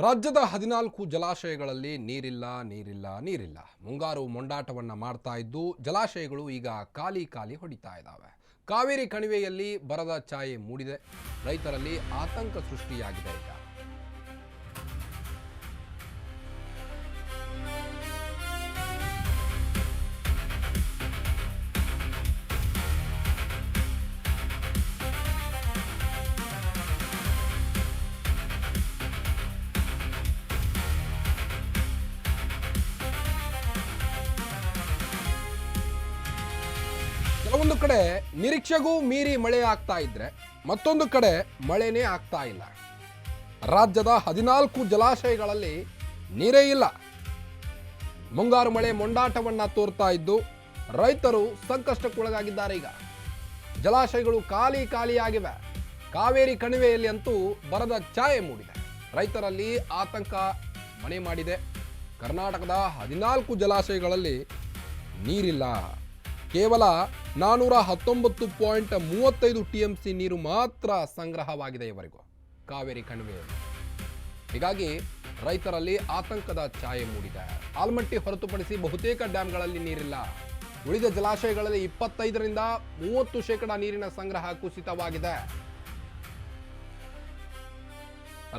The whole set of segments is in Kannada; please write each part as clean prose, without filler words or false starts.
ರಾಜ್ಯದ 14 ಜಲಾಶಯಗಳಲ್ಲಿ ನೀರಿಲ್ಲ. ಮುಂಗಾರು ಮೊಂಡಾಟವನ್ನ ಮಾಡ್ತಾ ಇದ್ದು ಜಲಾಶಯಗಳು ಈಗ ಖಾಲಿ ಹೊಡಿತಾ ಇದ್ದಾವೆ. ಕಾವೇರಿ ಕಣಿವೆಯಲ್ಲಿ ಬರದ ಛಾಯೆ ಮೂಡಿದೆ. ರೈತರಲ್ಲಿ ಆತಂಕ ಸೃಷ್ಟಿಯಾಗಿದೆ ಈಗ. ಕೆಲವೊಂದು ಕಡೆ ನಿರೀಕ್ಷೆಗೂ ಮೀರಿ ಮಳೆ ಆಗ್ತಾ ಇದ್ರೆ ಮತ್ತೊಂದು ಕಡೆ ಮಳೆನೇ ಆಗ್ತಾ ಇಲ್ಲ. ರಾಜ್ಯದ 14 ಜಲಾಶಯಗಳಲ್ಲಿ ನೀರೇ ಇಲ್ಲ. ಮುಂಗಾರು ಮಳೆ ಮೊಂಡಾಟವನ್ನ ತೋರ್ತಾ ಇದ್ದು ರೈತರು ಸಂಕಷ್ಟಕ್ಕೊಳಗಾಗಿದ್ದಾರೆ. ಈಗ ಜಲಾಶಯಗಳು ಖಾಲಿಯಾಗಿವೆ. ಕಾವೇರಿ ಕಣಿವೆಯಲ್ಲಿ ಅಂತೂ ಬರದ ಛಾಯೆ ಮೂಡಿದೆ. ರೈತರಲ್ಲಿ ಆತಂಕ ಮನೆ ಮಾಡಿದೆ. ಕರ್ನಾಟಕದ 14 ಜಲಾಶಯಗಳಲ್ಲಿ ನೀರಿಲ್ಲ. ಕೇವಲ 419.35 TMC ನೀರು ಮಾತ್ರ ಸಂಗ್ರಹವಾಗಿದೆ ಇವರೆಗೂ ಕಾವೇರಿ ಕಣಿವೆಯಲ್ಲಿ. ಹೀಗಾಗಿ ರೈತರಲ್ಲಿ ಆತಂಕದ ಛಾಯೆ ಮೂಡಿದೆ. ಆಲ್ಮಟ್ಟಿ ಹೊರತುಪಡಿಸಿ ಬಹುತೇಕ ಡ್ಯಾಂಗಳಲ್ಲಿ ನೀರಿಲ್ಲ. ಉಳಿದ ಜಲಾಶಯಗಳಲ್ಲಿ 25ರಿಂದ 30% ನೀರಿನ ಸಂಗ್ರಹ ಕುಸಿತವಾಗಿದೆ.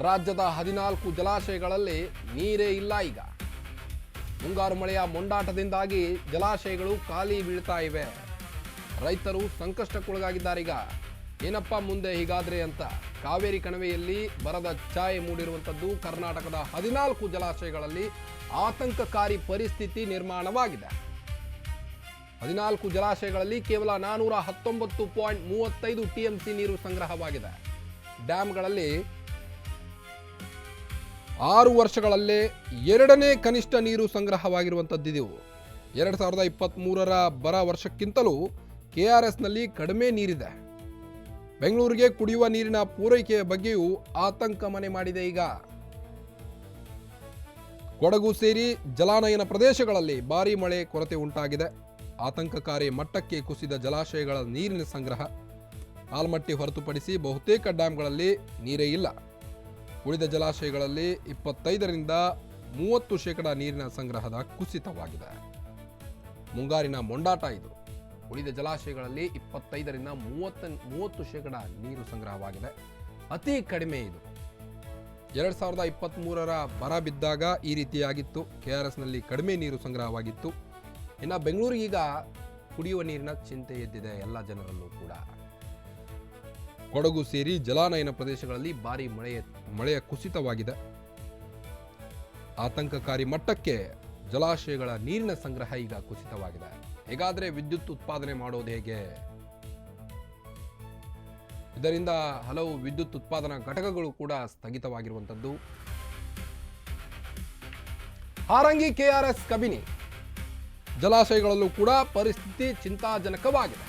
ರಾಜ್ಯದ 14 ಜಲಾಶಯಗಳಲ್ಲಿ ನೀರೇ ಇಲ್ಲ. ಈಗ ಮುಂಗಾರು ಮಳೆಯ ಮೊಂಡಾಟದಿಂದಾಗಿ ಜಲಾಶಯಗಳು ಖಾಲಿ ಬೀಳ್ತಾ ಇವೆ. ರೈತರು ಸಂಕಷ್ಟಕ್ಕೊಳಗಾಗಿದ್ದಾರೆ. ಈಗ ಏನಪ್ಪ ಮುಂದೆ ಹೀಗಾದ್ರೆ ಅಂತ ಕಾವೇರಿ ಕಣಿವೆಯಲ್ಲಿ ಬರದ ಛಾಯೆ ಮೂಡಿರುವಂಥದ್ದು. ಕರ್ನಾಟಕದ 14 ಜಲಾಶಯಗಳಲ್ಲಿ ಆತಂಕಕಾರಿ ಪರಿಸ್ಥಿತಿ ನಿರ್ಮಾಣವಾಗಿದೆ. 14 ಜಲಾಶಯಗಳಲ್ಲಿ ಕೇವಲ 419.35 TMC ನೀರು ಸಂಗ್ರಹವಾಗಿದೆ. ಡ್ಯಾಂಗಳಲ್ಲಿ 6 ವರ್ಷಗಳಲ್ಲೇ ಎರಡನೇ ಕನಿಷ್ಠ ನೀರು ಸಂಗ್ರಹವಾಗಿರುವಂಥದ್ದು. 2023ರ ಬರ ವರ್ಷಕ್ಕಿಂತಲೂ KRSನಲ್ಲಿ ಕಡಿಮೆ ನೀರಿದೆ. ಬೆಂಗಳೂರಿಗೆ ಕುಡಿಯುವ ನೀರಿನ ಪೂರೈಕೆಯ ಬಗ್ಗೆಯೂ ಆತಂಕ ಮನೆ ಮಾಡಿದೆ. ಈಗ ಕೊಡಗು ಸೇರಿ ಜಲಾನಯನ ಪ್ರದೇಶಗಳಲ್ಲಿ ಭಾರೀ ಮಳೆ ಕೊರತೆ ಉಂಟಾಗಿದೆ. ಆತಂಕಕಾರಿ ಮಟ್ಟಕ್ಕೆ ಕುಸಿದ ಜಲಾಶಯಗಳ ನೀರಿನ ಸಂಗ್ರಹ. ಆಲ್ಮಟ್ಟಿ ಹೊರತುಪಡಿಸಿ ಬಹುತೇಕ ಡ್ಯಾಂಗಳಲ್ಲಿ ನೀರೇ ಇಲ್ಲ. ಉಳಿದ ಜಲಾಶಯಗಳಲ್ಲಿ 25ರಿಂದ 30% ನೀರಿನ ಸಂಗ್ರಹದ ಕುಸಿತವಾಗಿದೆ. ಮುಂಗಾರಿನ ಮೊಂಡಾಟ ಇದು. ಉಳಿದ ಜಲಾಶಯಗಳಲ್ಲಿ 25ರಿಂದ 30% ನೀರು ಸಂಗ್ರಹವಾಗಿದೆ. ಅತಿ ಕಡಿಮೆ ಇದು. 2023ರ ಬರ ಬಿದ್ದಾಗ ಈ ರೀತಿಯಾಗಿತ್ತು. KRSನಲ್ಲಿ ಕಡಿಮೆ ನೀರು ಸಂಗ್ರಹವಾಗಿತ್ತು. ಇನ್ನು ಬೆಂಗಳೂರಿಗೀಗ ಕುಡಿಯುವ ನೀರಿನ ಚಿಂತೆ ಎದ್ದಿದೆ ಎಲ್ಲ ಜನರಲ್ಲೂ ಕೂಡ. ಕೊಡಗು ಸೇರಿ ಜಲಾನಯನ ಪ್ರದೇಶಗಳಲ್ಲಿ ಭಾರೀ ಮಳೆಯ ಕುಸಿತವಾಗಿದೆ. ಆತಂಕಕಾರಿ ಮಟ್ಟಕ್ಕೆ ಜಲಾಶಯಗಳ ನೀರಿನ ಸಂಗ್ರಹ ಈಗ ಕುಸಿತವಾಗಿದೆ. ಹೇಗಾದ್ರೆ ವಿದ್ಯುತ್ ಉತ್ಪಾದನೆ ಮಾಡೋದು ಹೇಗೆ? ಇದರಿಂದ ಹಲವು ವಿದ್ಯುತ್ ಉತ್ಪಾದನಾ ಘಟಕಗಳು ಕೂಡ ಸ್ಥಗಿತವಾಗಿರುವಂಥದ್ದು. ಹಾರಂಗಿ KRS ಕಬಿನಿ ಜಲಾಶಯಗಳಲ್ಲೂ ಕೂಡ ಪರಿಸ್ಥಿತಿ ಚಿಂತಾಜನಕವಾಗಿದೆ.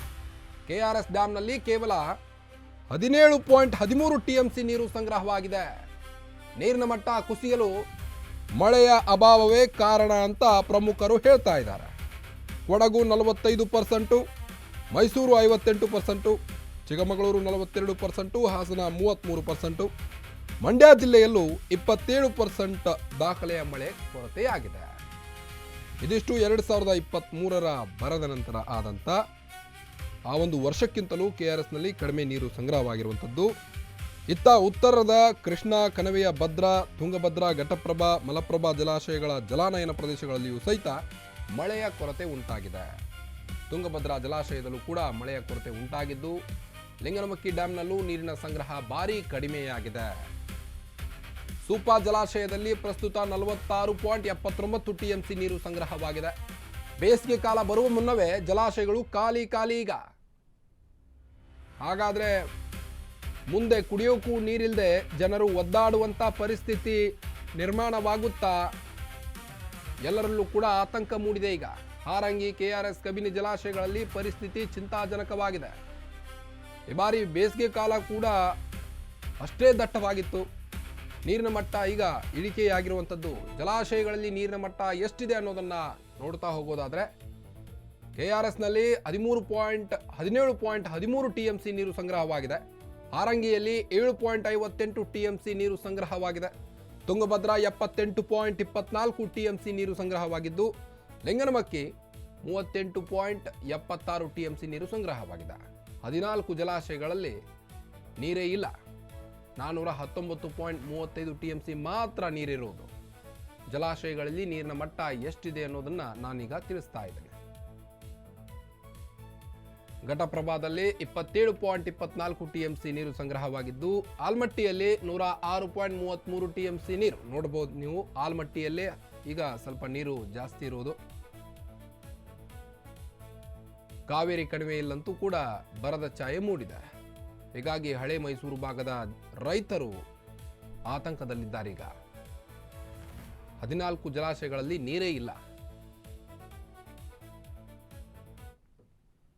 KRS ಡ್ಯಾಂನಲ್ಲಿ ಕೇವಲ 17.13 TMC ನೀರು ಸಂಗ್ರಹವಾಗಿದೆ. ನೀರಿನ ಮಟ್ಟ ಕುಸಿಯಲು ಮಳೆಯ ಅಭಾವವೇ ಕಾರಣ ಅಂತ ಪ್ರಮುಖರು ಹೇಳ್ತಾ ಇದ್ದಾರೆ. ಕೊಡಗು 45%, ಮೈಸೂರು 58%, ಚಿಕ್ಕಮಗಳೂರು 42%, ಹಾಸನ 33%, ಮಂಡ್ಯ ಜಿಲ್ಲೆಯಲ್ಲೂ 27% ದಾಖಲೆಯ ಮಳೆ ಕೊರತೆಯಾಗಿದೆ. ಇದಿಷ್ಟು 2023ರ ಬರದ ನಂತರ ಆದಂಥ ಆ ಒಂದು ವರ್ಷಕ್ಕಿಂತಲೂ KRSನಲ್ಲಿ ಕಡಿಮೆ ನೀರು ಸಂಗ್ರಹವಾಗಿರುವಂಥದ್ದು. ಇತ್ತ ಉತ್ತರದ ಕೃಷ್ಣಾ ಕಣಿವೆಯ ಭದ್ರಾ, ತುಂಗಭದ್ರಾ, ಘಟಪ್ರಭಾ, ಮಲಪ್ರಭಾ ಜಲಾಶಯಗಳ ಜಲಾನಯನ ಪ್ರದೇಶಗಳಲ್ಲಿಯೂ ಸಹಿತ ಮಳೆಯ ಕೊರತೆ ಉಂಟಾಗಿದೆ. ತುಂಗಭದ್ರಾ ಜಲಾಶಯದಲ್ಲೂ ಕೂಡ ಮಳೆಯ ಕೊರತೆ ಉಂಟಾಗಿದ್ದು ಲಿಂಗನಮಕ್ಕಿ ಡ್ಯಾಂನಲ್ಲೂ ನೀರಿನ ಸಂಗ್ರಹ ಭಾರೀ ಕಡಿಮೆಯಾಗಿದೆ. ಸೂಪಾ ಜಲಾಶಯದಲ್ಲಿ ಪ್ರಸ್ತುತ 46.79 TMC ನೀರು ಸಂಗ್ರಹವಾಗಿದೆ. ಬೇಸಿಗೆ ಕಾಲ ಬರುವ ಮುನ್ನವೇ ಜಲಾಶಯಗಳು ಖಾಲಿ ಈಗ. ಹಾಗಾದ್ರೆ ಮುಂದೆ ಕುಡಿಯೋಕ್ಕೂ ನೀರಿಲ್ಲದೆ ಜನರು ಒದ್ದಾಡುವಂಥ ಪರಿಸ್ಥಿತಿ ನಿರ್ಮಾಣವಾಗುತ್ತಾ? ಎಲ್ಲರಲ್ಲೂ ಕೂಡ ಆತಂಕ ಮೂಡಿದೆ. ಈಗ ಹಾರಂಗಿ KRS ಕಬಿನಿ ಜಲಾಶಯಗಳಲ್ಲಿ ಪರಿಸ್ಥಿತಿ ಚಿಂತಾಜನಕವಾಗಿದೆ. ಈ ಬಾರಿ ಬೇಸಿಗೆ ಕಾಲ ಕೂಡ ಅಷ್ಟೇ ದಟ್ಟವಾಗಿತ್ತು. ನೀರಿನ ಮಟ್ಟ ಈಗ ಇಳಿಕೆಯಾಗಿರುವಂಥದ್ದು. ಜಲಾಶಯಗಳಲ್ಲಿ ನೀರಿನ ಮಟ್ಟ ಎಷ್ಟಿದೆ ಅನ್ನೋದನ್ನ ನೋಡ್ತಾ ಹೋಗೋದಾದ್ರೆ KRSನಲ್ಲಿ 17.13 TMC ನೀರು ಸಂಗ್ರಹವಾಗಿದೆ. ಹಾರಂಗಿಯಲ್ಲಿ 7.58 TMC ನೀರು ಸಂಗ್ರಹವಾಗಿದೆ. ತುಂಗಭದ್ರಾ 78.24 TMC ನೀರು ಸಂಗ್ರಹವಾಗಿದ್ದು, ಲಿಂಗನಮಕ್ಕಿ 38.76 TMC ನೀರು ಸಂಗ್ರಹವಾಗಿದೆ. 14 ಜಲಾಶಯಗಳಲ್ಲಿ ನೀರೇ ಇಲ್ಲ. 419.35 TMC ಮಾತ್ರ ನೀರಿರುವುದು. ಜಲಾಶಯಗಳಲ್ಲಿ ನೀರಿನ ಮಟ್ಟ ಎಷ್ಟಿದೆ ಅನ್ನೋದನ್ನ ನಾನೀಗ ತಿಳಿಸ್ತಾ ಇದ್ದೇನೆ. ಘಟಪ್ರಭಾದಲ್ಲಿ 27.24 TMC ನೀರು ಸಂಗ್ರಹವಾಗಿದ್ದು, ಆಲ್ಮಟ್ಟಿಯಲ್ಲಿ 106.33 TMC ನೀರು ನೋಡಬಹುದು. ನೀವು ಆಲ್ಮಟ್ಟಿಯಲ್ಲೇ ಈಗ ಸ್ವಲ್ಪ ನೀರು ಜಾಸ್ತಿ ಇರುವುದು. ಕಾವೇರಿ ಕಣಿವೆಯಲ್ಲಂತೂ ಕೂಡ ಬರದ ಛಾಯೆ ಮೂಡಿದೆ. ಹೀಗಾಗಿ ಹಳೆ ಮೈಸೂರು ಭಾಗದ ರೈತರು ಆತಂಕದಲ್ಲಿದ್ದಾರೀಗ. 14 ಜಲಾಶಯಗಳಲ್ಲಿ ನೀರೇ ಇಲ್ಲ.